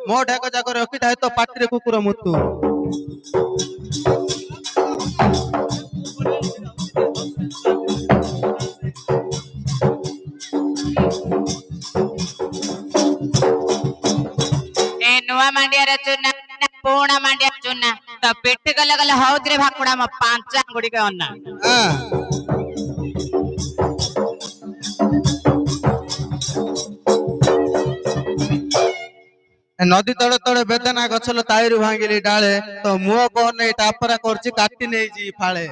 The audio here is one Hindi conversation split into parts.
ମୋ ଢେକ ଯାକ ରଖିଥାଏ ତ ପାଟିରେ କୁକୁର ମୁତୁ। ଏ ନୂଆ ମାଣ୍ଡିଆର ଚୁନା ପୁଣା ମାଣ୍ଡିଆ ଚୁନା ତ ପିଠି ଗଲେ ଗଲେ ହଉଦ୍ରେ ଭାକୁଡା ମୋ ପାଞ୍ଚ ଆଙ୍ଗୁଡିକେ ଅନା। ନଦୀ ତଳେ ତଳେ ବେଦନା ଗଛଲ ତାଇରୁ ଭାଙ୍ଗିଲି ଡାଳେ ତ ମୁହ କହ ନେଇ ଟାପରା କରୁଛି କାଟି ନେଇଛି ଫାଳେ।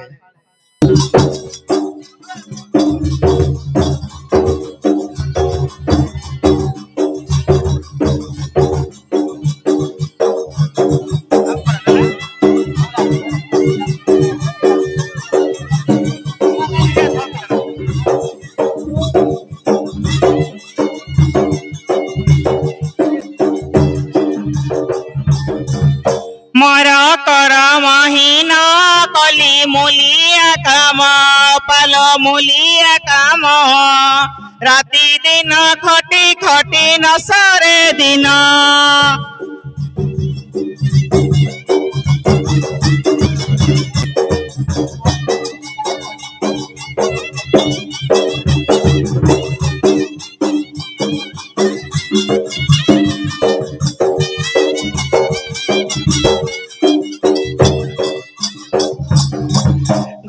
ମୋର କର ମହିନ କଲି ମୂଲିଆ କାମ ପାଲ ମୂଲିଆ କାମ ରାତି ଦିନ ଖଟି ଖଟି ନ ସରେ ଦିନ।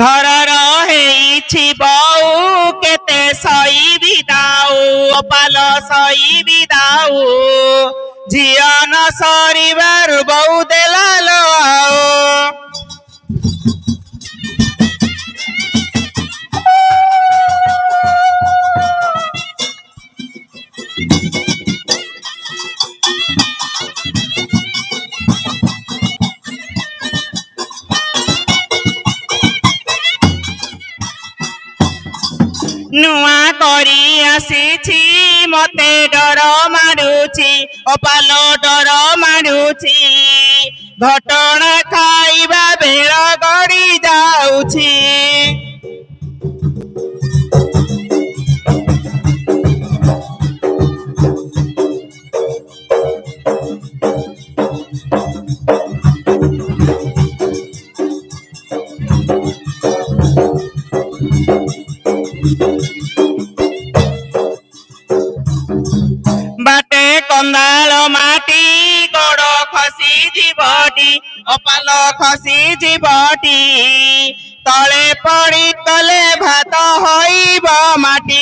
ଘରର ହେଇଛି ବଉ କେତେ ସଇବି ଦାଉ ପାଲ ସଇବି ଦାଉ ଝିଅ ନ ସରିବାରୁ ବଉ ଦେଲା ଲୋ ଆଉ। ନୂଆ କରି ଆସିଛି ମତେ ଡର ମାଡୁଛି ଅପାଲ ଡର ମାଡୁଛି ଘଟଣା ଖାଇବା ବେଳ ଗଡି ଯାଉଛି। ବାଟେ କନ୍ଦାଳ ମାଟି ଗୋଡ ଖସି ଯିବଟି ଅପାଲ ଖସି ଯିବଟି ତଳେ ପଡି ଗଲେ ଭାତ ହୋଇବ ମାଟି।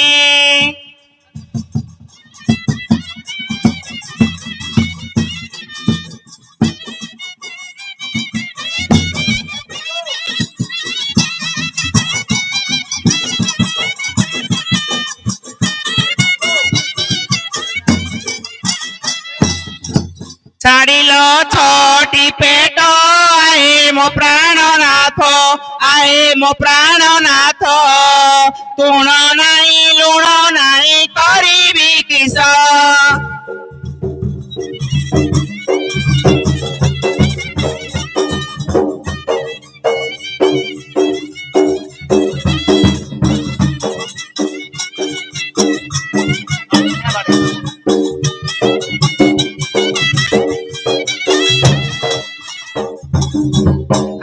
ଛାଡ଼ିଲ ଛଟି ପେଟ ଆଏ ମୋ ପ୍ରାଣନାଥ ଆଏ ମୋ ପ୍ରାଣନାଥ ତୁଣ ନାହିଁ ଲୁଣ ନାହିଁ କରିବି କିସ।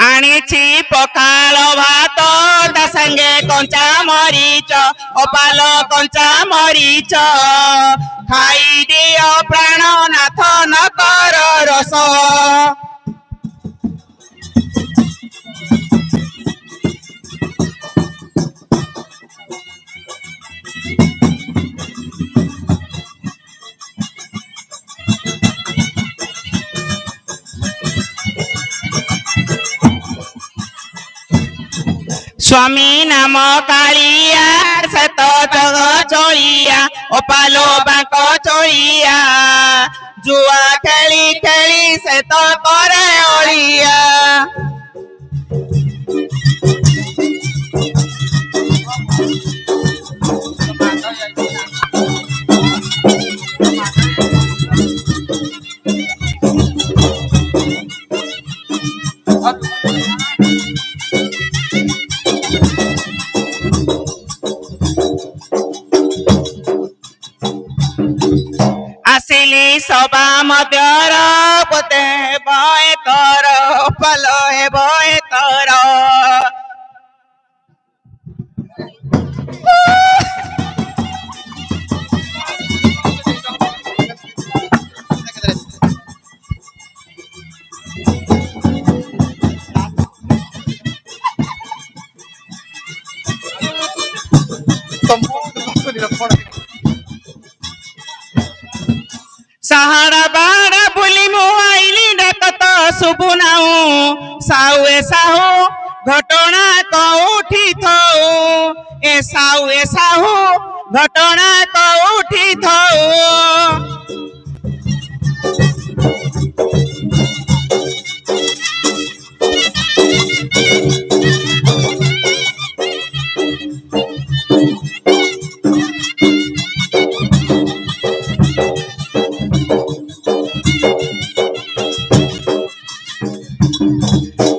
ଆଣିଛି ପଖାଳ ଭାତ ତା ସାଙ୍ଗେ କଞ୍ଚା ମରିଚ ଅପାଲ କଞ୍ଚା ମରିଚ ଖାଇଦିଅ ପ୍ରାଣନାଥ ନ କର ରସ। ସ୍ୱାମୀ ନାମ କାଳିଆ ସେତ ଜଗ ଚଳିଆ ଅପାଲୋ ବାଙ୍କ ଚଳିଆ ଜୁଆ ଖେଳି ଖେଳି ସେତ କରେ ଅଳିଆ। ଆସିଲି ସବା ମଧ୍ୟର বয় তর পল হে বয় তর সাহারা বাড়া বুলি মু আইলি ডাকত শুভু নাও সাউ এ সাহু ঘটনা কৌঠি থৌ এ সাহু ঘটনা কৌঠি থৌ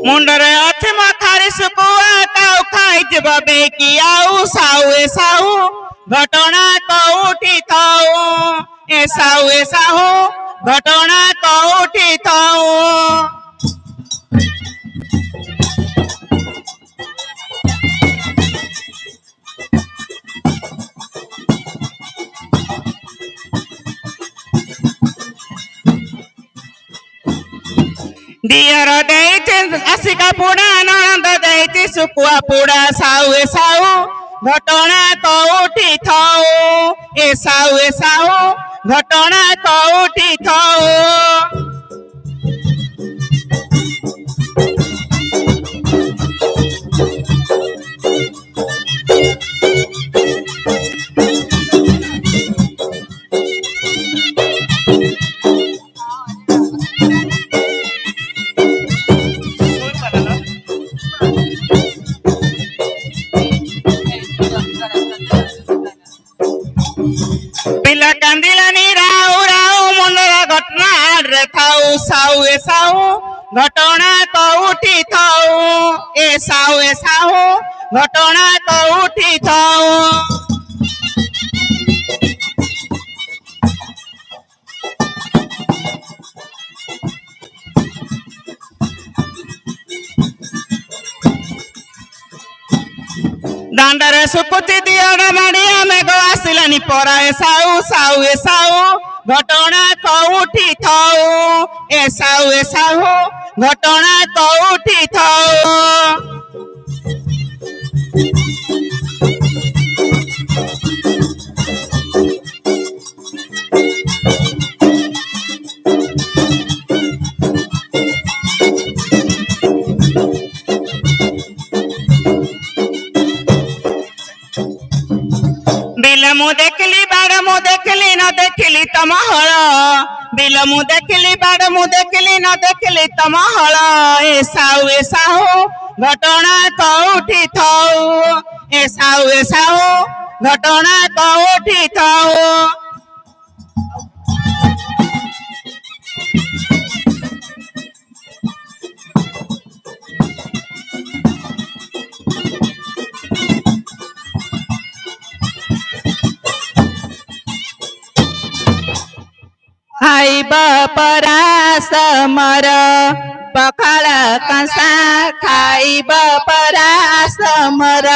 মুন্ডরে আছে মাথার শুকুয়া কাউ খাইতে বাবে কি আউ সাউ এ সাহু ঘটনা কৌঠি থৌ এ সাহু ঘটনা কৌঠি থৌ দিয়র দেইছে আসিকা পুড়া ননদ দেইছে শুকুয়া পুড়া সাউ এ সাহু ঘটনা কৌঠি থৌ এ সাহু ঘটনা কৌঠি থৌ পিলা কান্দিলানি রাউ রাউ মনর ঘটনা রে থাউ সাউ এ সাহু ঘটনা কৌঠি থৌ এ সাহু ঘটনা কৌঠি থৌ দান্ডারে সুকুতি দিয়র মাড়িয়া মেঘ আসিলানি পরা এ সাউ ঘটনা কৌঠি থৌ এ সাহু ঘটনা কৌঠি থৌ बिल मु देखली बाड़ मु देखली न देखली तम हल बिल मु देखली बाड़ मु देखली न देखली तम हल ए साहू घटना कौठि थौ ए साहू घटना कौठि थौ खाइब परास मर पखाल कंसा खाइब परास मर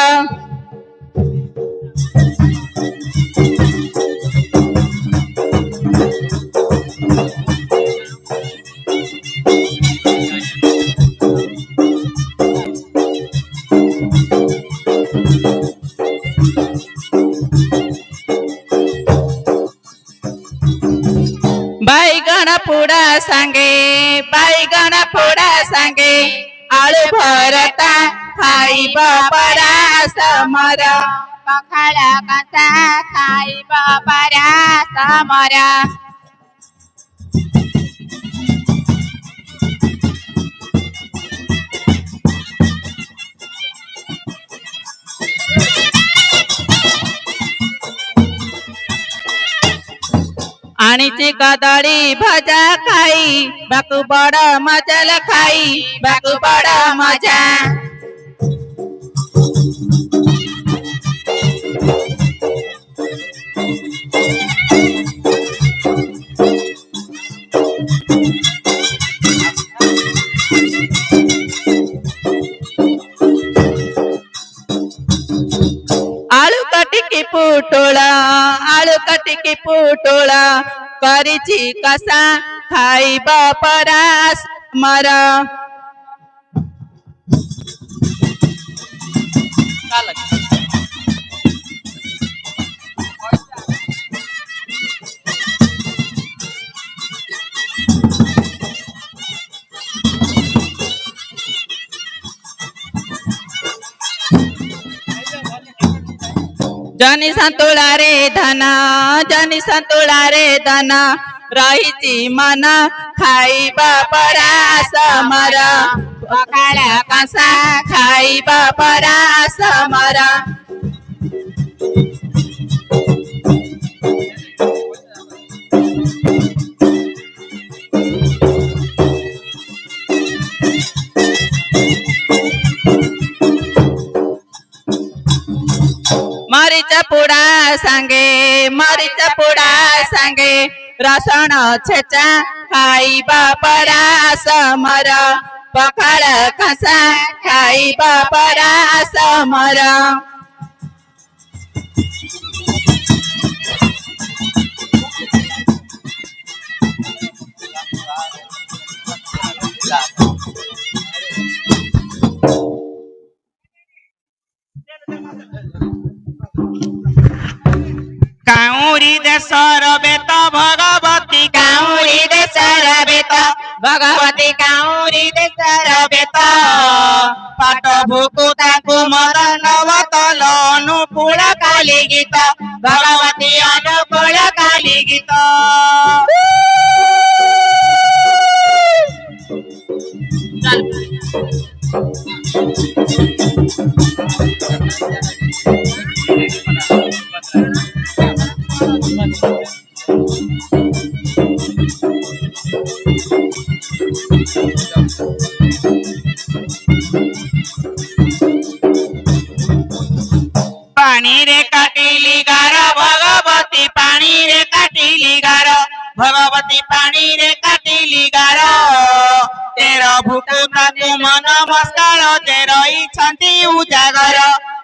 बैगन पोड़ा संगे आलू भरता खाइब परास मर पखाल कंसा खाइब परास मर आनिची कदली भजा खाई बाकु बड़ मजा खाई बाकु बड़ मजा पुटुला आलू काटिकी पुटुला करिछि कसा खाइबा परास मरा जनी संतुला रे धना रहिछि मना खाइबा परास मरा पखाल कसा खाइबा परास मरा मरीच पुड़ा सांगे रसण छेचा खाइबा परास मरा पखाल कसा खाइबा परास मरा काउरी देशर बेत भगवती काउरी देशर बेत भगवती काउरी देशर बेत पाट भूकु ताकु मदन बतल अनुकूल काली गीत भगवती अनुकूल काली गीत पानी रे काटिली गार भगवती पानी रे काटिली गार भगवती पानी रे काटिली गार तेर भूकु ताकु मन नमस्कार ते रहिछन्ति उजागर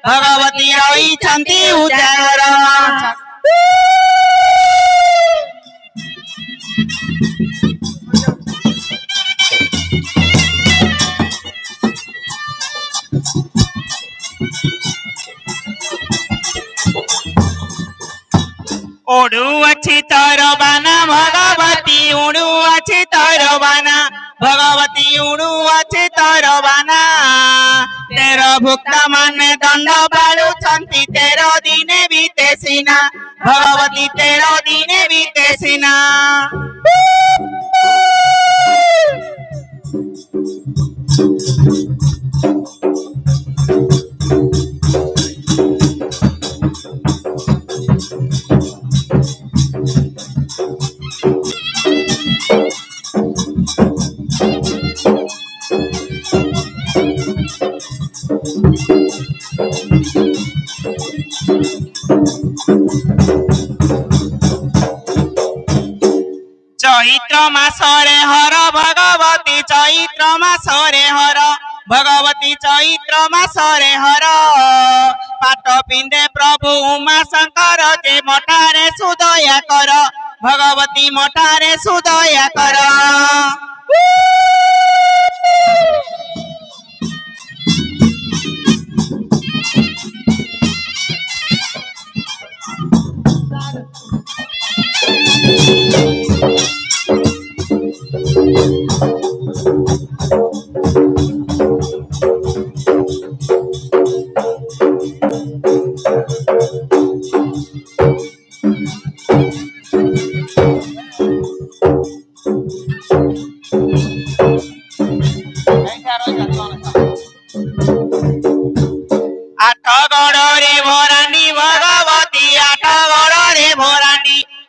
भगवती रहिछन्ति उजागर ओडू अच्छी तोर बाना भगवती उड़ू अच्छी तोर बाना भगवती उड़ू अच्छी तोर बाना तेर भुक्त माने दंड बालू छंती तेरो दिने बीते सीना भगवती तेरो दिने बीते सीना चैत्र मासरे हर भगवती चैत्र मासरे हर भगवती चैत्र मासरे हर पाट पिंदे प्रभु उमा शंकर जे मठारे सुदया कर भगवती मठारे सुदया कर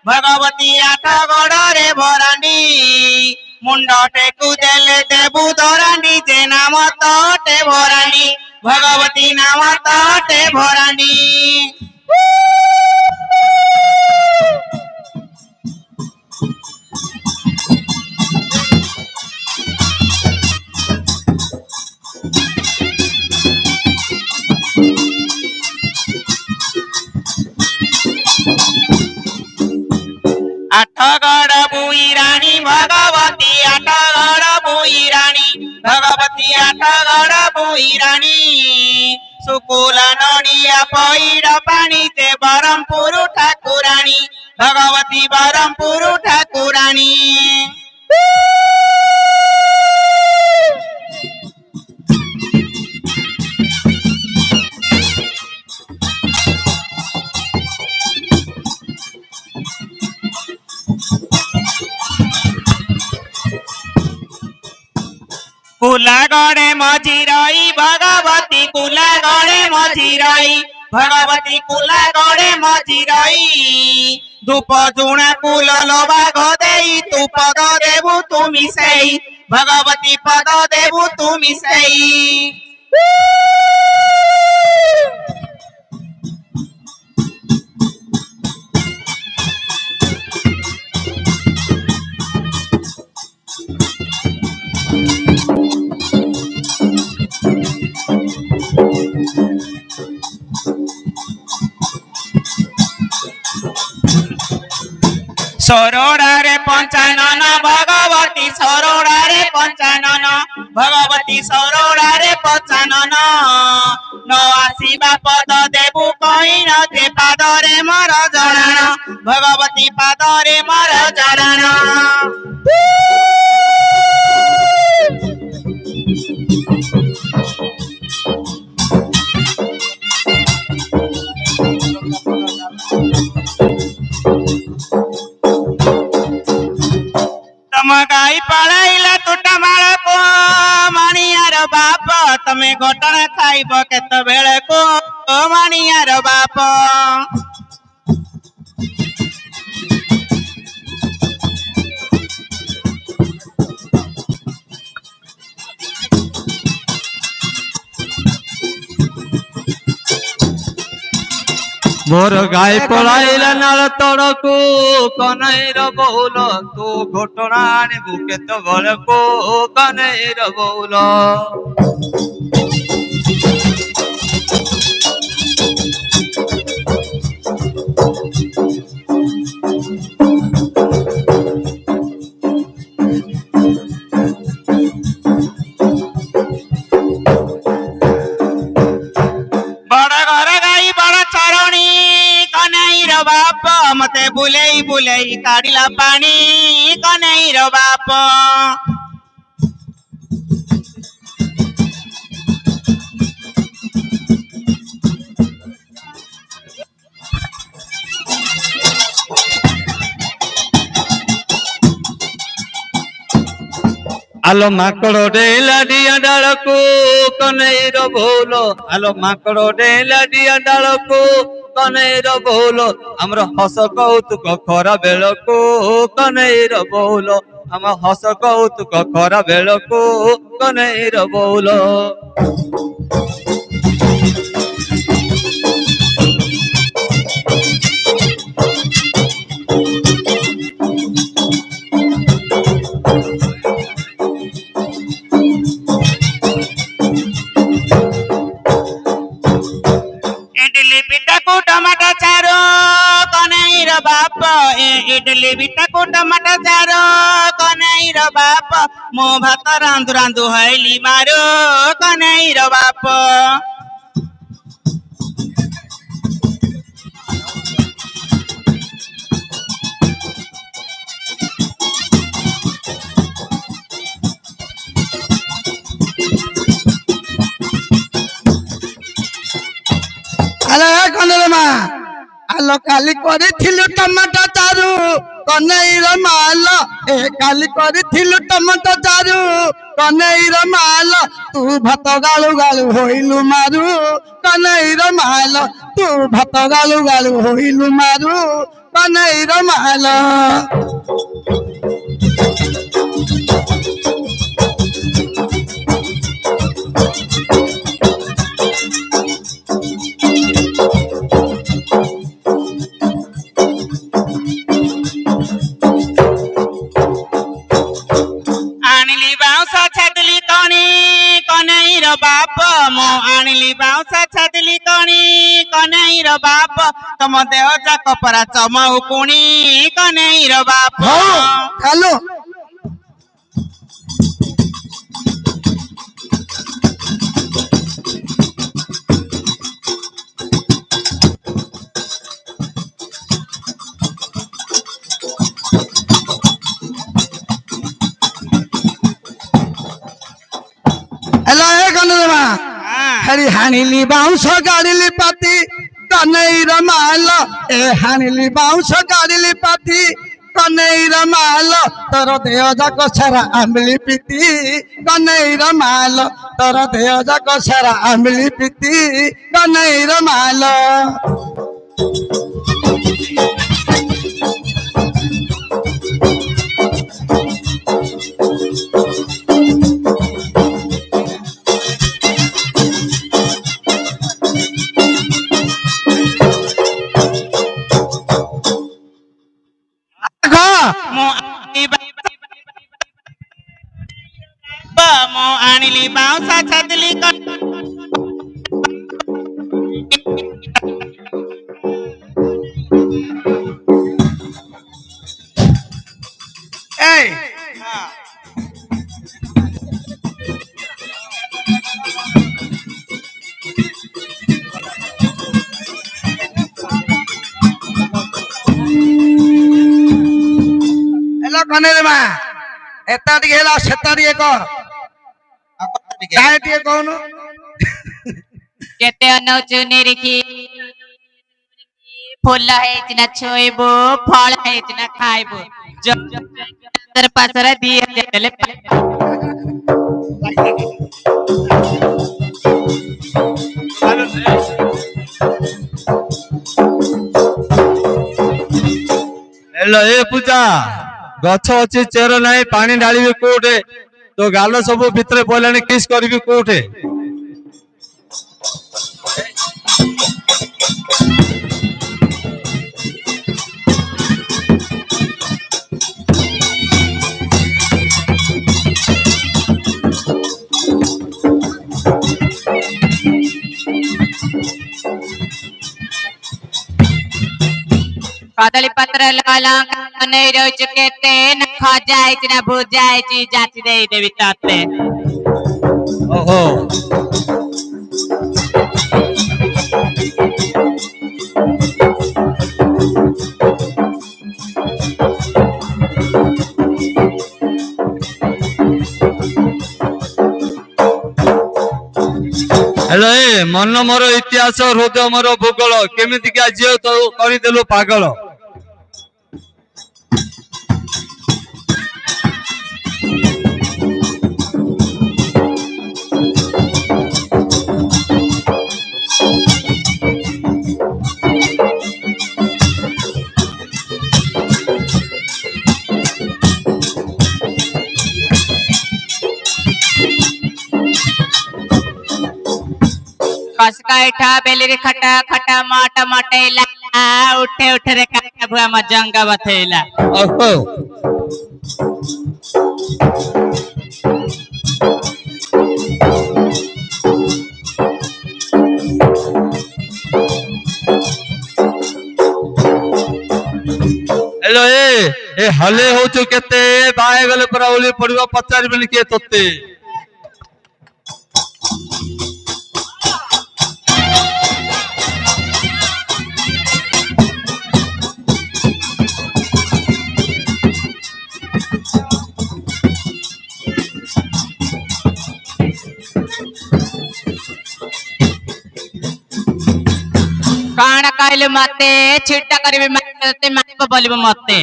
भगवती आठ गड़े भरानी मुंड टेकु देले देबू धरानी जे नाम तटे भरानी भगवती नाम तटे भरानी ଭଗବତୀ ଆଠଗଡ଼ ବୁଇରାଣୀ ଶୁକୁଲା ନଡ଼ିଆ ପଇଡ଼ ପାଣି ସେ ବରମପୁର ଠାକୁରାଣୀ ଭଗବତୀ ବରମପୁର ଠାକୁରାଣୀ। କୁଲାଗଡ଼େ ମଝିରଇ ଭଗବତୀ କୁଲାଗଡ଼େ ମଝିରଇ ଭଗବତୀ କୁଲାଗଡ଼େ ମଝିରଇ ଧୂପ ଝୁଣା କୁଲ ଲୋବା ଗଦେଇ ତୁ ପଦ ଦେବୁ ତୁ ମିଶେଇ ଭଗବତୀ ପଦ ଦେବୁ ତୁ ମିଶେଇ। ସରୋଡ଼ାରେ ପଞ୍ଚାନନ ଭଗବତୀ ସରୋଡ଼ାରେ ପଞ୍ଚାନନ ଭଗବତୀ ସରୋଡ଼ାରେ ପଞ୍ଚାନନ ନ ଆସିବା ପଦ ଦେବୁ କହିନ ଯେ ପାଦରେ ମୋର ଜଣାଣ ଭଗବତୀ ପାଦରେ ମୋର ଜଣାଣ। ତମ ଗାଈ ପଳାଇଲା ତୁଟା ମାଳକୁ ମଣିଆର ବାପ ତମେ ଘଟଣା ଖାଇବ କେତେବେଳକୁ ମଣିଆର ବାପ। मोर गाय पलाइला नाल तड़कू कनईर बहुल तू घटना आनिबू केत बेलको कनईर बहुल। ବାପ ମତେ ବୁଲେଇ ବୁଲେଇ କାଢିଲା ପାଣି କନେଇର ବାପ। आलो माकड़ो डेला डिया डालको कनेर बोलो आलो माकड़ो डेला डिया डालको कनेर बोलो हमरो हस कौतुक खरा बेलको कनेर बोलो हम हस कौतुक खरा बेलको कनेर बोलो। इडली पिठाକୁ टमाटर चारो कनेईर बाप इडली पिठाକୁ टमाटर चारो कनेईर बाप मो भात रांधु रांधु हैली मारो कनेईर बाप। आलो काली करिथिलु टमाटर चारू कनेईर माल ए काली करिथिलु टमाटर चारू कनेईर माल तू भात गालु गालु होइलु मारू कनेईर माल तू भात गालु गालु होइलु मारू कनेईर माल। आनिली बाउंस छादली कणी कनेईर बाप मो आनिली बाउंस छादली कणी कनेईर बाप तम देह जाक परा चमउ कुणी कनेईर बाप। हेलो ଛାଡ଼ି ହାଣିଲି ବାଉଁଶ ଗାଡ଼ିଲି ପାତି କନେଇର ମାଲ ଏ ହାଣିଲି ବାଉଁଶ ଗାଡ଼ିଲି ପାତି କନେଇର ମାଲ ତୋର ଦେହ ଯାକ ସାରା ଆମ୍ବିଳି ପିତି କନେଇର ମାଲ ତୋର ଦେହ ଯାକ ସାରା ଆମ୍ବିଳି ପିତି କନେଇର ମାଲ। ମୁଁ ଆଣିଲି ବାଉଁଶ ଛାଦିଲି এই हेलो कनेरे मा एता टिके हेला सेता टिके कर काय टिके कहनु କେତେ ଅନଉଛୁ ନିରିଖି ଫୁଲ ହେଇଛି ନା ଛୁଇଁବୁ ଫଳ ହେଇଛି ନା ଖାଇବୁ ପାଶରେ 2000 ଦେଲେ ହେଲୋ ଏ ପୂଜା ଗଛ ଅଛି ଚେର ନାହିଁ ପାଣି ଢାଳିବି କୋଉଠେ ତୋ ଗାଲ ସବୁ ଭିତରେ ପଇଲାଣି କିସ୍ କରିବି କୋଉଠେ। କଦଳୀ ପତ୍ର ଲଙ୍କା ନେଇ ରହିଛୁ କେତେ ନା ଖଜା ହେଇଛି ନା ଭୁଜା ହେଇଛି ଯାଚି ଦେଇଦେବି ତତେ। ଓହୋ हेलो ए मन मोर इतिहास हृदय मोर भूगोल केमितिका झियो तो କରିଦେଲୁ ପାଗଳ। कसका इठा बेलिरी खटा खटा माट मटेला उठे उठे रे काटा भुआ म जंग बथेला। ओहो हेलो ए हले होचु केते बाहे गले पर ओली पड़िबो पचारिबेनी के तोते। काण कहलु मते छिट्टा करबे मते माप बोलबो मते।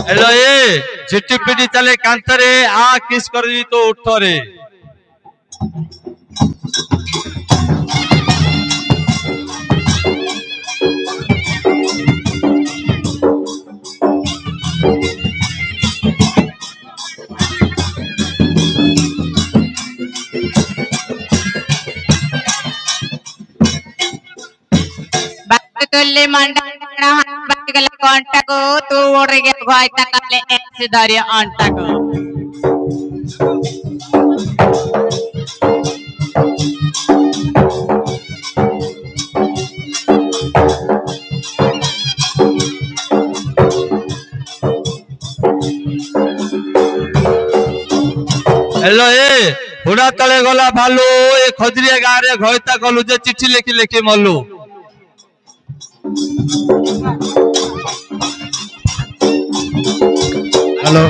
हेलो ए झिट्टी पिटी चले कांतरे आ किस करदी तो उठरे। तुल्ली मंडा गला कांटा को तू ओरे के गोइता काले ऐसे धरियो अंटा को। हेलो ए ହୁଡ଼ା ତଳେ ଗଲା ଭାଲୁ ଏ ଖଜୁରିଆ ଗାଁରେ ଘଇତା କଲୁ ଯେ ଚିଠି ଲେଖି ଲେଖି ମଲୁ। ହ୍ୟାଲୋ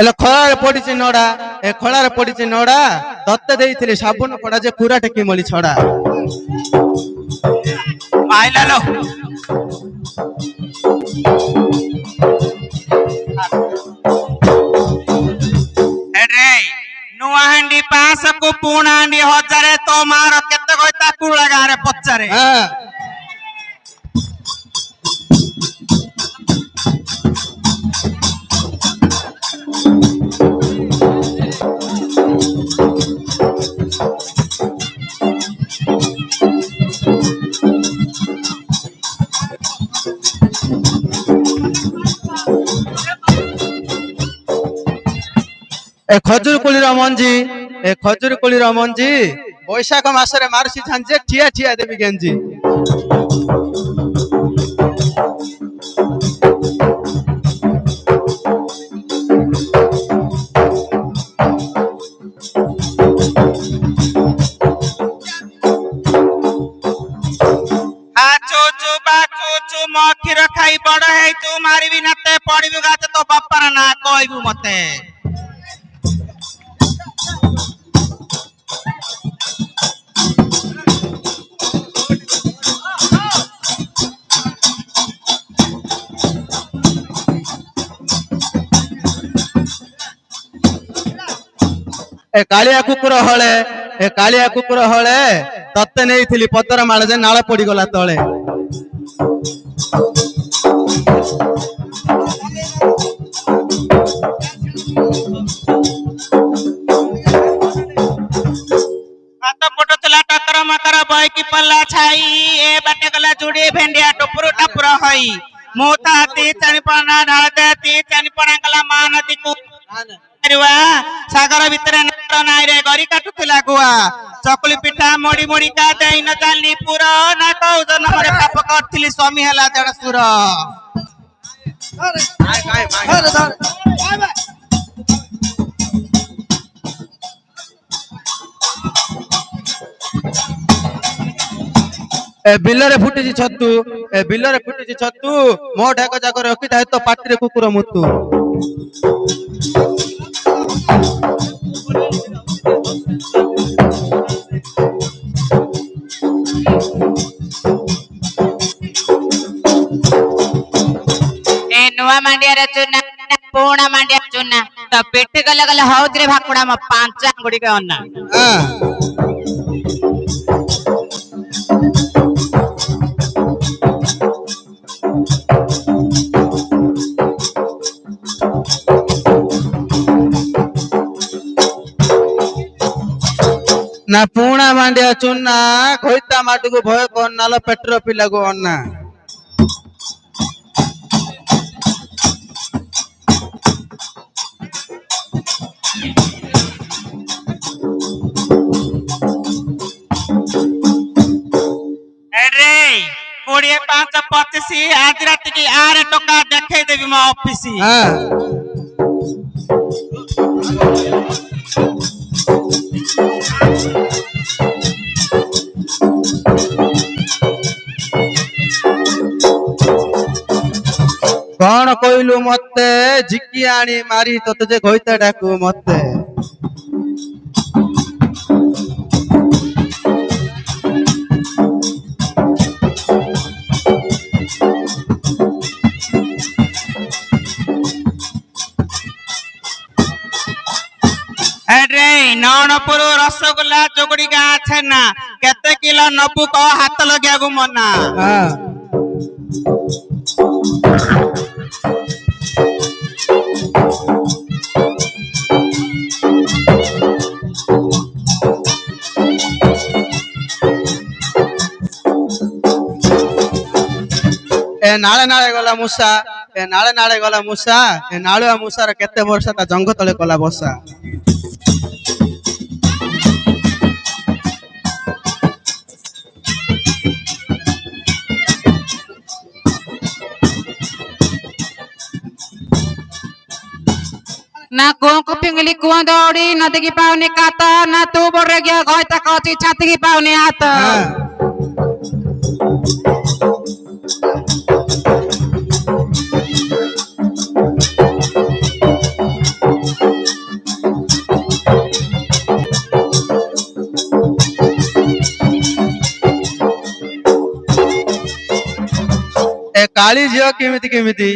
ହେଲେ ଖଳାରେ ପଡିଛି ନଡା, ଏ ଖଳାରେ ପଡିଛି ନଡା, ତତେ ଦେଇଥିଲି ସାବୁନ ପଡା ଯେ ପୁରା ଟେକି ମଳି ଛଡା। ଆଇଲା ଲୋ ଏରେ ନୂଆ ହାଣ୍ଡି 500 କୁ ପୁଣା ହାଣ୍ଡି 1000 ତ ମାର କେତେ କହିତା କୁଳା ଗାଁରେ ପଚାରେ। ହଁ ଏ ଖଜୁର କୋଳିର ମଞ୍ଜି, ଏ ଖଜୁର କୋଳିର ମଞ୍ଜି ବୈଶାଖ ମାସରେ ମାରୁଛି ଝାଞ୍ଜି ଠିଆ ଠିଆ ଦେବି ଗେଞ୍ଜି। ମୋ କ୍ଷୀର ଖାଇ ବଡ ହେଇ ତୁ ମାରିବି ନାତେ ପଡିବୁ ଗାତେ ତୋ ବାପାର ନା କହିବୁ ମତେ। ଏ କାଳିଆ କୁକୁର ହଳେ, ଏ କାଳିଆ କୁକୁର ହଳେ, ତତେ ନେଇଥିଲି ପତର ମାଳ ଯେ ନାଳ ପଡିଗଲା ତଳେ। ହାତ ପଟୁଥିଲା ଟକର ମକର ବଇକି ପଲ୍ଲା ଛାଇ ଏ ବାଟେ ଗଲା ଚୁଡି ଭେଣ୍ଡିଆ ଟୁପୁରୁ ଟାପୁର ହଇ ମୁଁ ତା ହାତୀ ଚାଣିପଣା ଢାଳ ଦେତି ଚାଣିପଣା ଗଲା ମା ନଦୀକୁ ସାଗର ଭିତରେ ନାଇରେ ଗରି କାଟୁଥିଲା ଗୁଆ ଚକୁଳି ପିଠା ମୋଡି ମୋଡିକା ଦେଇ ନ ଜାଣିଲି ପୁର ନା କଉ ଜନ୍ମରେ ପାପ କରିଥିଲି ସ୍ୱାମୀ ହେଲା ଦେଢସୁର। ଏ ବିଲରେ ଫୁଟିଛି ଛତୁ, ଏ ବିଲରେ ଫୁଟିଛି ଛତୁ, ମୋ ଢାକ ଯାକ ରଖିଥାଏ ତ ପାଟିରେ କୁକୁର ମୁତୁ। ଏ ନୂଆ ମାଣ୍ଡିଆର ଚୁନା ପୁଣା ମାଣ୍ଡିଆ ଚୁନା ତ ପିଠି ଗଲେ ଗଲେ ହଉଥିରେ ଭାକୁଡା ମୋ 5 ଆଙ୍ଗୁଡିକେ ଅନା। ନା ପୁଣା ମାଣ୍ଡିଆ ଚୁନା ଖଇତା ମାଟିକୁ ଭୟ କରନାଲ ପେଟ୍ର ପିଲାକୁ ଅନା। ଏରେ 20 5 25 ଆଜି ରାତିକି 8 ଟଙ୍କା ଦେଖେଇ ଦେବି ମୋ ଅଫିସ। କଣ କହିଲୁ ମତେ ଝିକି ଆଣି ମାରି ତତେ ଯେ ଖଇତା ଡାକୁ ମତେ। ଏରେ ନଣପୁର ରସଗୋଲା ଚୁଗୁଡି ଗାଁ ଛେନା କେତେ କିଲୋ ନବୁ କହ ହାତ ଲଗିବାକୁ ମନା। ଏ ନାଳେ ନାଳେ ଗଲା ମୂଷା, ଏ ନାଳେ ନାଳେ ଗଲା ମୂଷା ଏ ନାଳୁଆ ମୂଷାର କେତେ ବର୍ଷ ତା ଜଙ୍ଘ ତଳେ କଲା ବସା। ନା କୁଅକୁ ପିଙ୍ଗଲି କୁଅ ଦୌଡ଼ି ନଦୀ କି ପାଉନି କାତ ନା ତୁ ବଡରେ ଗିଆ ଗଇତା କଚି ଛାତି କି ପାଉନି ହାତ। ଏ କାଳି ଝିଅ କେମିତି କେମିତି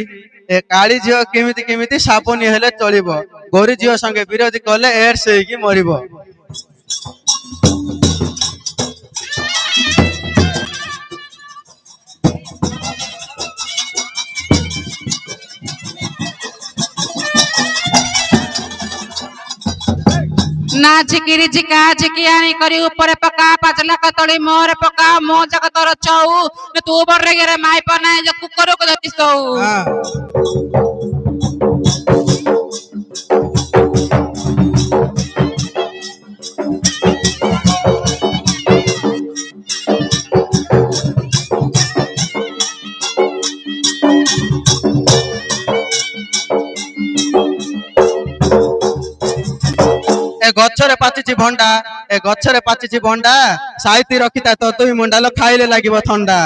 ଏ କାଳି ଝିଅ କେମିତି କେମିତି ସାବନି ହେଲେ ଚଳିବ ଗୋରି ଝିଅ ସଙ୍ଗେ ବିରୋଧୀ କଲେ ଏଡ୍ସ ହେଇକି ମରିବ। ନା ଝିକିରି ଝିକା ଝିକି ଆଣି କରି ଉପରେ ପକା ପାଚଲା କତଳି ମୋରେ ପକା ମୋ ଜଗତର ଚଉ ତୁ ବଡରେ ଗିରେ ମାଇପ ନାହିଁ ଯେ କୁକରକୁ ଧରି ସଉ। ଏ ଗଛରେ ପାଚିଛି ଭଣ୍ଡା ଏ ଗଛରେ ପାଚିଛି ଭଣ୍ଡା ସାଇତି ରଖିତା ତ ଦୁଇ ମୁଣ୍ଡାଲ ଖାଇଲେ ଲାଗିବ ଥଣ୍ଡା।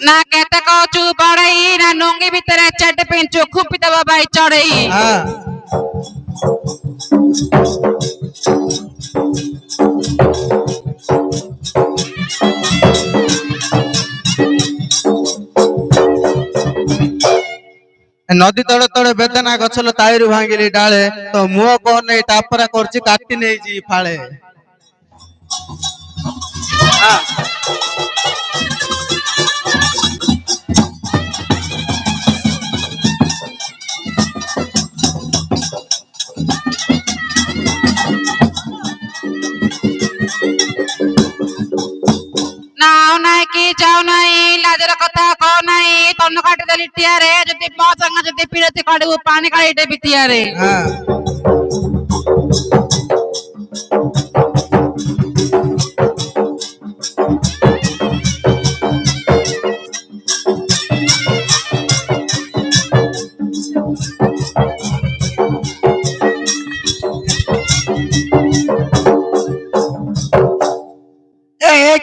ନା କେତେ କହୁଛୁ ବড়େଇ ନା ନୁଙ୍ଗି ଭିତରେ ଚେଟ ପିଞ୍ଚୁ ଖୁପି ଦେବ ଭାଇ ଚଢେଇ। ନଦୀ ତଳେ ତଳେ ବେଦନା ଗଛଲ ତାଇରୁ ଭାଙ୍ଗିଲି ଡାଳେ ତ ମୁହ କହ ନେଇ ତାପରା କରୁଛି କାଟି ନେଇଛି ଫାଳେ। ନା ଆଉ ନାହିଁ କି ଯାଉ ନାହିଁ ଲାଜର କଥା କହ ନାହିଁ ତନୁ କାଟିଦେଲି ଟିଆରେ ଯଦି ମୋ ସାଙ୍ଗ ଯଦି ପିରତି କାଢିବୁ ପାଣି କାଢି ଦେବି ଟିଆରେ।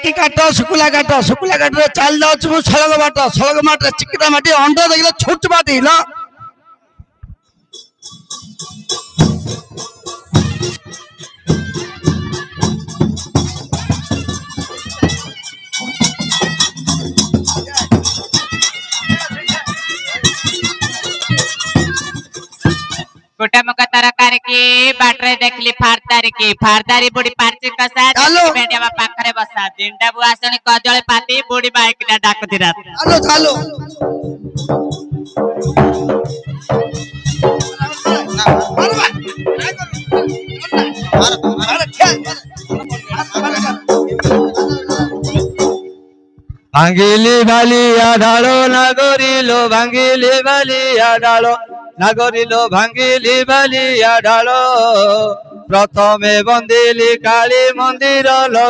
କି କାଟ ଶୁକୁଲା କାଟରେ ଚାଲି ଯାଉଛି ମୁଁ ସଳଗ ମାଟରେ ଚିକିଟା ମାଟି ଅଣ୍ଡ ଦେଖିଲେ ଛୁଟ ମାଟି ଲ गोटा मका तरकारी की बाटरे देखली फारदारी बुढ़ी पार्ची कसा भेंडिया पाखरे बसा दिंडा बुआ आसनी कजळे पाती बुढ़ी बाइक ना डाकुती रात चालो चालो ভাঙ্গিলি বালিয়া ঢালো নাগরিলো ভাঙ্গিলি বালিয়া ঢালো নাগরিলো ভাঙ্গিলি বালিয়া ঢালো প্রথমে বন্দিলি কালী মন্দির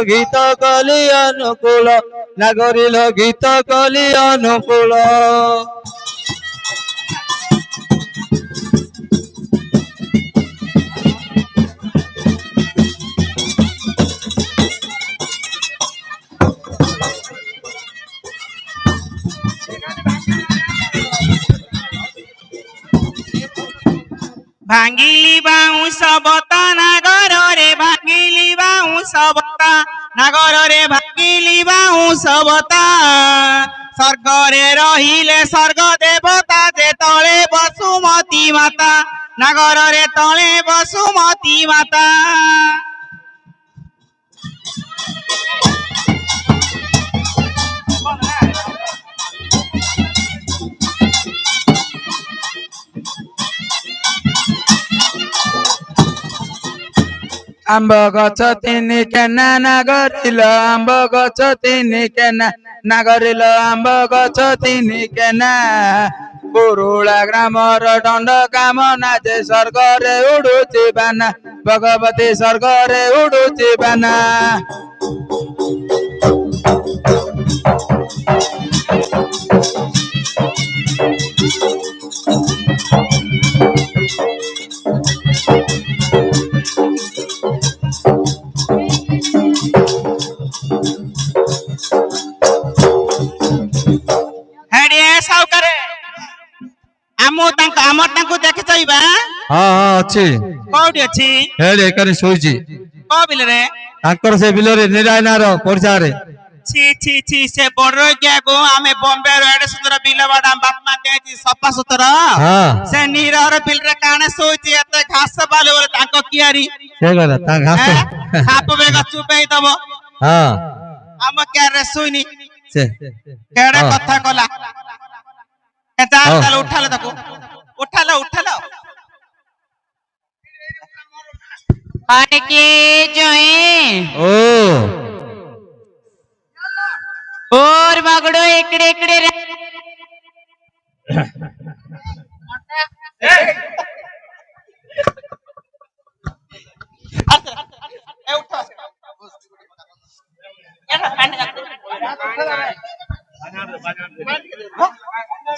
গীত কলি অনুকূল নাগরিলো গীত কলি অনুকূল। भांगिली बाउंस बता नागर रे भांगिली बाउंस बता नागर रे भांगिली बाउंस बता स्वर्ग रे रहिले स्वर्ग देवता जे तले बसुमती माता नागर रे तले बसुमती माता। आंब गछ तिनी केना नागरिल आंब गछ तिनी केना नागरिल आंब गछ तिनी केना पुरुला ग्रामर दंड कामना जे स्वर्गरे उडुची बाना भगवती स्वर्गरे उडुची बाना हेडी साउकर आमर तांको देखि चाहिबा हाँ हाँ अच्छी कोडी अछि हेड एकारे सोईची को बिल रे तांकर से बिलरे निरायनार पड़छा रे छी छी छी से बड़रो क्या गो आमे बॉम्बे रो एडे सुंदर बिल बाडा बाप मा देती सफा सुतरा हाँ से नीरर बिल रे काने सोईची एते घास बाले बोले तांको कियारी से गला ता घास खाप बेगा चुपे दबो हाँ आम क्या रे सोईनी से केड़े हाँ। कथा कला एता हाँ। चल उठाले ताको उठालो कौन के जोए ओ और मगड़ो इकडे इकडे ए उठा एना कांड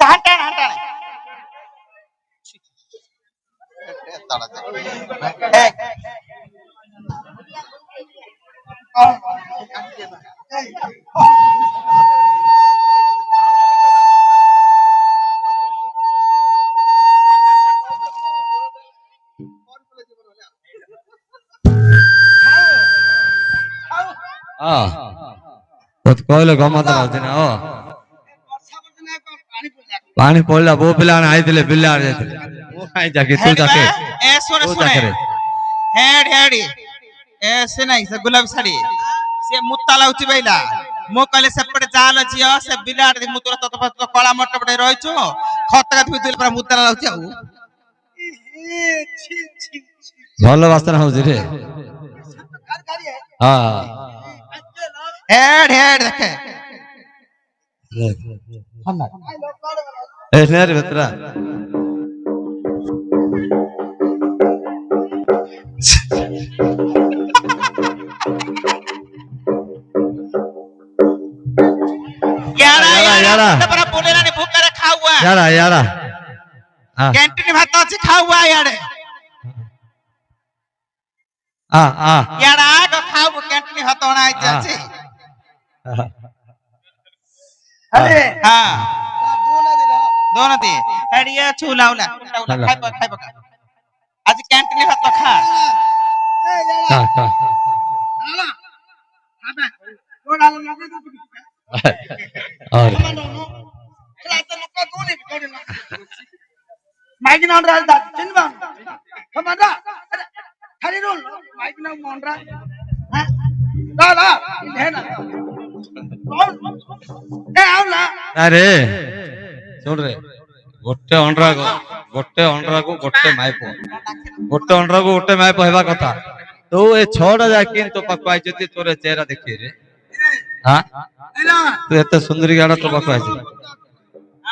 हटा हटा हाँ तो कहले गमत रहती ना ओ पानी पड़ला वो पिला आइले बिल्ला आ जाते वो खाई जाके तू जाके ए सुने तू सुने जाके हेड हेडी ऐसे नहीं से गुलाब साड़ी से मुत्ता लाउची बैला मो कहले सेपटे जाल जियो से बिलाड दे मुतुर तो कला मट पटे रहिछु खतका धुई दिल पर मुत्ता लाउची आउ ଭଲ ବାସ୍ନା ହଉଛି ରେ ହଁ हेड हेड देखे ए नेर बेतरा यारा यारा, यारा। पर बोले ना भूख करे खाऊआ यारा यारा हां कैंटीन भात अछि खाऊआ यारे हां यारा को खाऊ कैंटीन हतोना अछि अरे हां दोनों दी हेडिया छुला उला खाइ पका आज कैंटीन भात खा हां और माइक ना राज दा चिन्बा हमारा खाली रोल माइक ना मोनरा हां ला ला है ना ए आवला अरे सुन रे गोटे अंडरा को गोटे माइपो गोटे अंडरा को गोटे माइपो हेबा कथा तो ए छोड़ा जा किन तो पक्का आई जति तोरे चेहरा देखी रे हां तू एते सुंदरी गाड़ा तो पक्का आई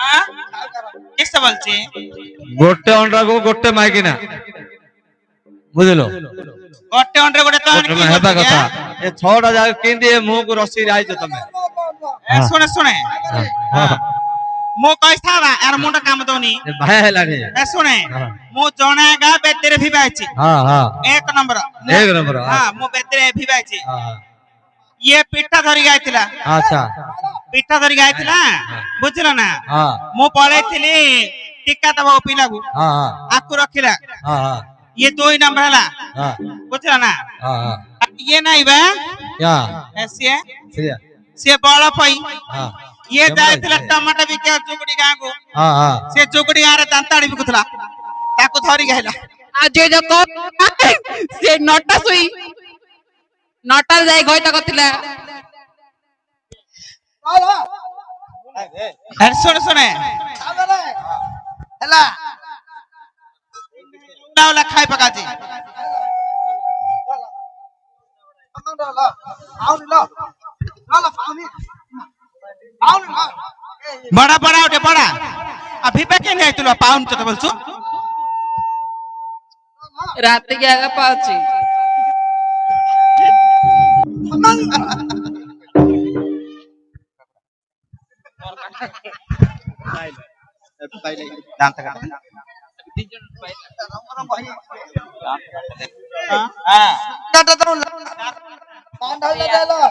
हां किस बोलछी गोटे अंडरा को गोटे माइकिना बुझलो गोटे अंडरे गोटे तो गोटे में हेबा कथा ए छोड़ा जा किन दे मुंह को रसी आई जो तमे सुने सुने हां मो कहि थावा यार मुंडा काम दोनी ए भाई हेला रे ए सुने मो जणेगा बेतेरे भी बाइची हां एक नंबर हां मो बेतेरे भी बाइची हां ये पिट्ठा धरी गाइतिला अच्छा पिट्ठा धरी गाइतिला बुझला ना हां मो पळेथिली टिक्का दबा पिलागु हां आकु रखिला हां ये दो ही नंबर हला हां बुझला ना हां ये नहीं बा या ऐसे सिया से बड़ा पई हां ये जाइतिला टमाटर बिके चुगड़ी गांगु हां से चुगड़ी गारे दांताड़ी बिकुतला ताको धरी गाइला आज जो को से नटा सुई नटा जाई गय त कथिला अरे सुन सुने हेला लावला खाई पकाची बड़ा बड़ा उठे बड़ा अभी पे के नहीं तुला पाउन तो बोलछु रात के आगे पाची दांत का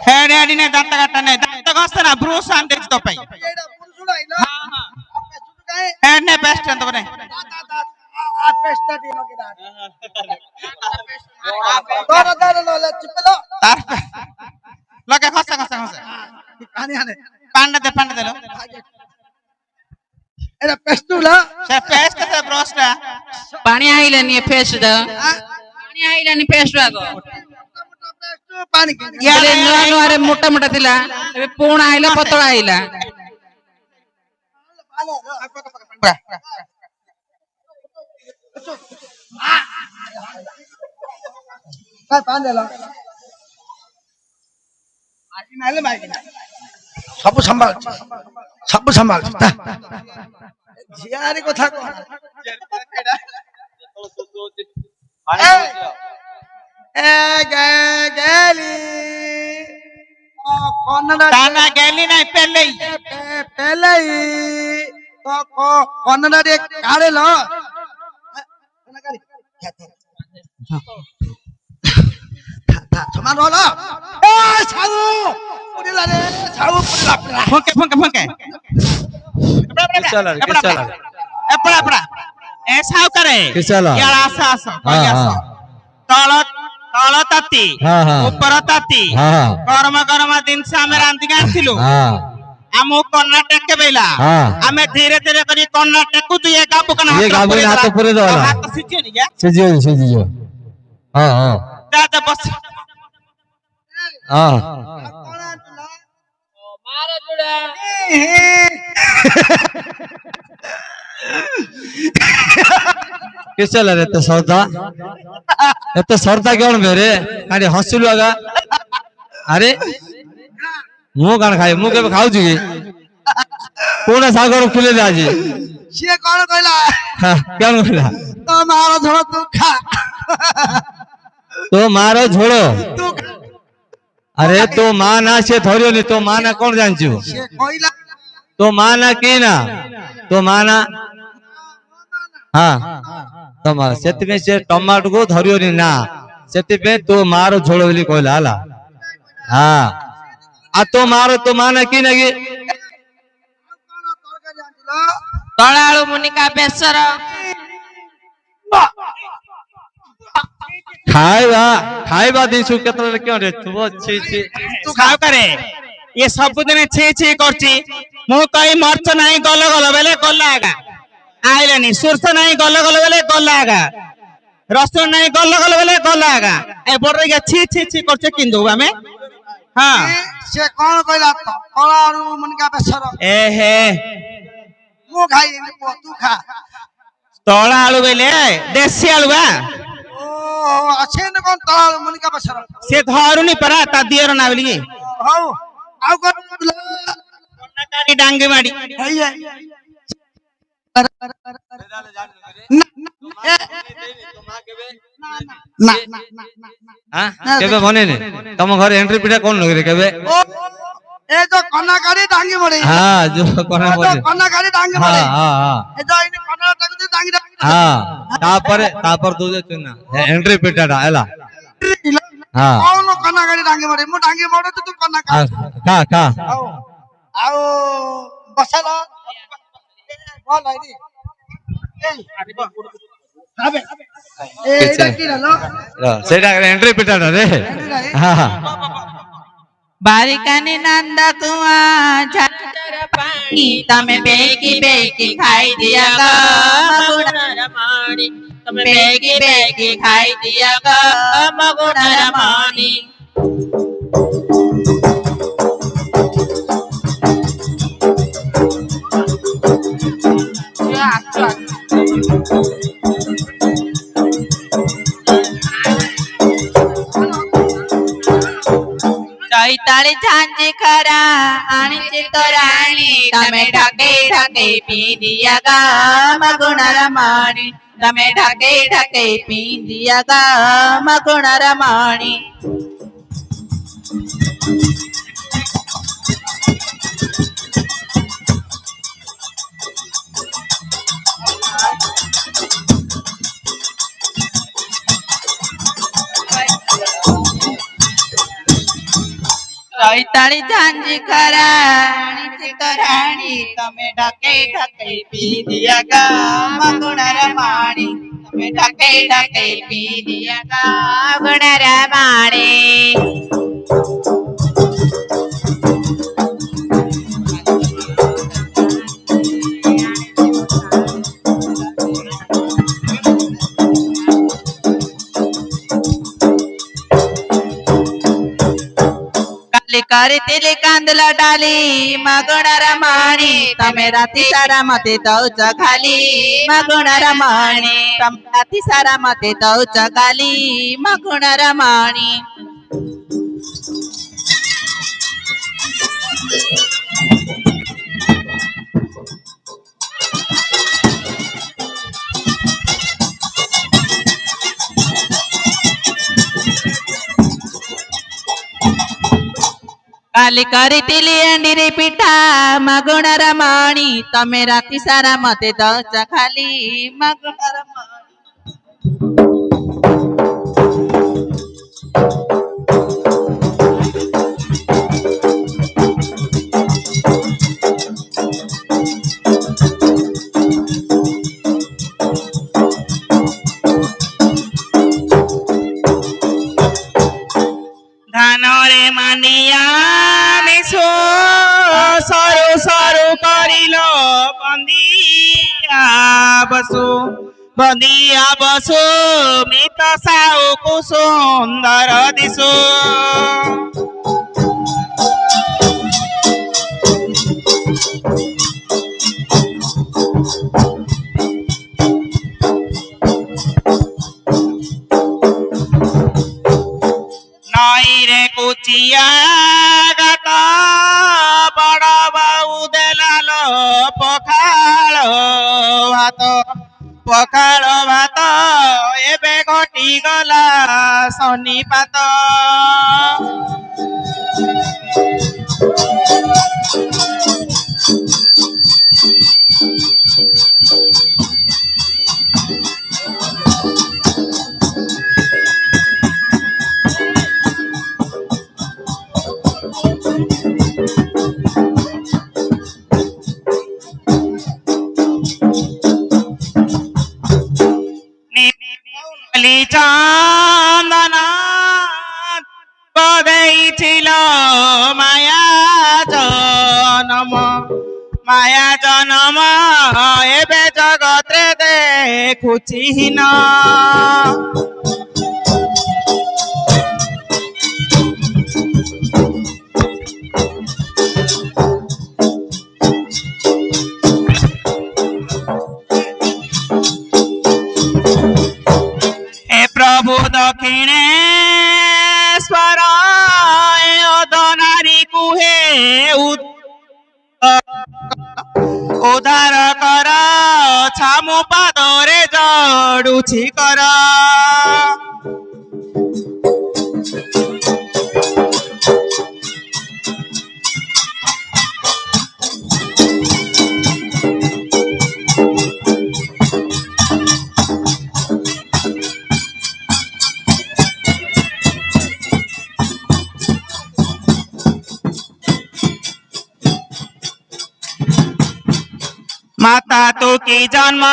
हे रे ने दांत काटा नहीं दांत घसते ना ब्रूस आन देच तो पई हे ने बेस्ट अंत बने लगे खसा खसा खसा पांडा दे लो एरा पेस्टुला से पेस्ट से ब्रोस्टा पानी आइले नहीं फेस द पानी आइले नहीं फेस आगो पानी ये नुआ नुआ रे मोटा मोटा थिला ए पूर्ण आइला पतला आइला सब संभाल झियारी कथा कह गेली ताना गेली नहीं पहले तो कन्नड़ा रे काढ़े लो समान वाला ए साधु पुरीला रे साधु पुरीला फंके किस चला एपड़ा ऐसा करे किसला यार आसा तଳ ତାତି ଉପର ତାତି ଗରମ ଜିନିଷ ଆମେ ରାନ୍ଧିକି ଆଣିଥିଲୁ ଆମକୁ କର୍ଣ୍ଣା ଟେକେ ବେଲା ଆମେ ଧୀରେ ଧୀରେ କରି କର୍ଣ୍ଣା ଟେକୁଛୁ ଏ ଗାବୁ କନା ହାତ ପୁରେ ଦଲା ହାତ ସିଝିନି କେ ସିଝିଯିବ ଯା ବସ मारो जुड़ा किस चला रे एते सौदा कौन मेरे काडी हंसलु आगा अरे मु कान खाई मु के खाऊ छी कोना सागर खुले दे आज से कोन कहला केन कहला तो मारो झोड़ तू खा तो मारो झोड़ो तू अरे तो मां ना से धरियो नि तो मां ना कोन जानछु से कहला तो मां ना की ना तो मां ना हां तमा सेति में से टमाटो को धरियो नि ना सेति पे तो मारो झोड़ो बोली कहला हला हां आ तो मारो तो मां ना की नगी तळाळू मुनिका बेसर खाइबा दिसु केतले क्यों रे तू छी छी तू खाओ करे ये सब दिन छी छी करची मु कई मरच नहीं गल गल बेले गला आगा आइलानी सुरस नहीं गल गल बेले गला आगा रसुन नहीं गल गल बेले गला आगा ए बड़ रे छी छी छी करचे किंदु हमें हां से कोन कहला तळाळू मुनिका बेसर ए हे मु खाई तू खा तोला आलू बेले देसी आलू बा ओ अच्छे न कोन तळाळू मुनिका बेसर से धरुनी परा ता दियर ना बेली हौ आउ कोन काटी डांगे माडी हइए केबे बने ने तम घर एंट्री पिटा कोन लगे रे केबे ए जो कन्ना गाड़ी डांगी मोड़े हां जो कोना बोले कन्ना गाड़ी डांगी मोड़े हां ए जो इन कन्ना डांगी डांगी हां तापर तू जे चुना एंट्री पिटाडा हला हां कौन कन्ना गाड़ी डांगी मोड़े मु डांगी मोड़े तो तू कन्ना का आओ बसला बोल आइडी आबे ए एटा की रहलो सेटा एंट्री पिटाडा रे हां बारिकानी नंदा कुआ झटर पानी तमे बेगी बेगी खाई दिया गा मगुणर मानी तमे बेगी बेगी खाई दिया गा मगुणर मानी ତାଳି ଝାଞ୍ଜି ଖରା ଆଣିଛି ତୋରାଣୀ ତମେ ଢକେଇ ଢକେଇ ପିନ୍ଦିଆ ଗା ମଗୁଣର ମଣି ତମେ ଢକେଇ ଢକେଇ ପିନ୍ଦିଆ ଗା ମଗୁଣର ମଣି ତାଳି ଝାଞ୍ଜି ଖରା ଆଣିଛି ତୋରାଣୀ ତମେ ଢକେଇ ଢକେଇ ପିନ୍ଦିଆ ଗା ମଗୁଣର ମଣି ତମେ ଢକେଇ ଢକେଇ ପିନ୍ଦିଆ ଗା ମଗୁଣର ମଣି କାଲି କରିଥିଲି କାନ୍ଦୁଲ ଡାଲି ମଗୁଣର ମଣି ତମେ ରାତି ସାରା ମତେ ଦଉଛ ଖାଲି ମଗୁଣର ମଣି ତମେ ରାତି ସାରା ମତେ ଦଉଛ ଖାଲି ମଗୁଣର ମଣି କାଲି କରିଥିଲି ଏଣ୍ଡିରି ପିଠା ମଗୁଣର ମଣି ତମେ ରାତି ସାରା ମତେ ଦଉଛ ଖାଲି ମଗୁଣର ମଣି ଧାନରେ ମାନିଆ ମିଶୁ ସରୁ ସରୁ କରିଲ ବନ୍ଦିଆ ବସୁ ମିତ ସାଉକୁ ସୁନ୍ଦର ଦିଶୁ ନଈରେ କୁଚିଆ ଗାତ ବଡ଼ ବାଉ ଦେଲାଲ ପଖାଳ ଭାତ ଏବେ ଘଟିଗଲା ଶନିପାତ नीली चंदन बदैছিল माया जन्म एबे जगत्रे देखुछि न हे प्रभु दक्षिणेश्वर अधनारी कुहे उद्धार कर छामु पादरे जडुछि कर माता तू की जन्म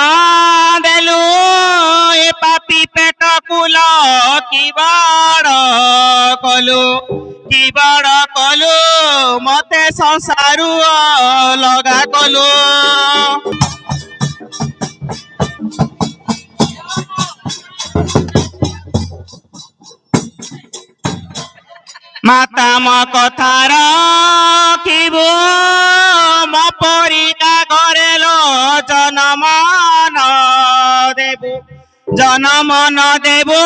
देलु ए पापी पेट कुल की बड़ कलु मते संसारु लगा कलु माता म कथा रखिबु म परिका गरेलो जन्म न देबु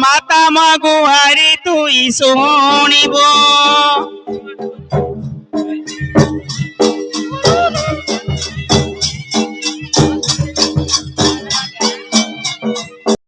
माता ଆମ ଗୁହାରି ତୁଇ ଶୁଣିବୁ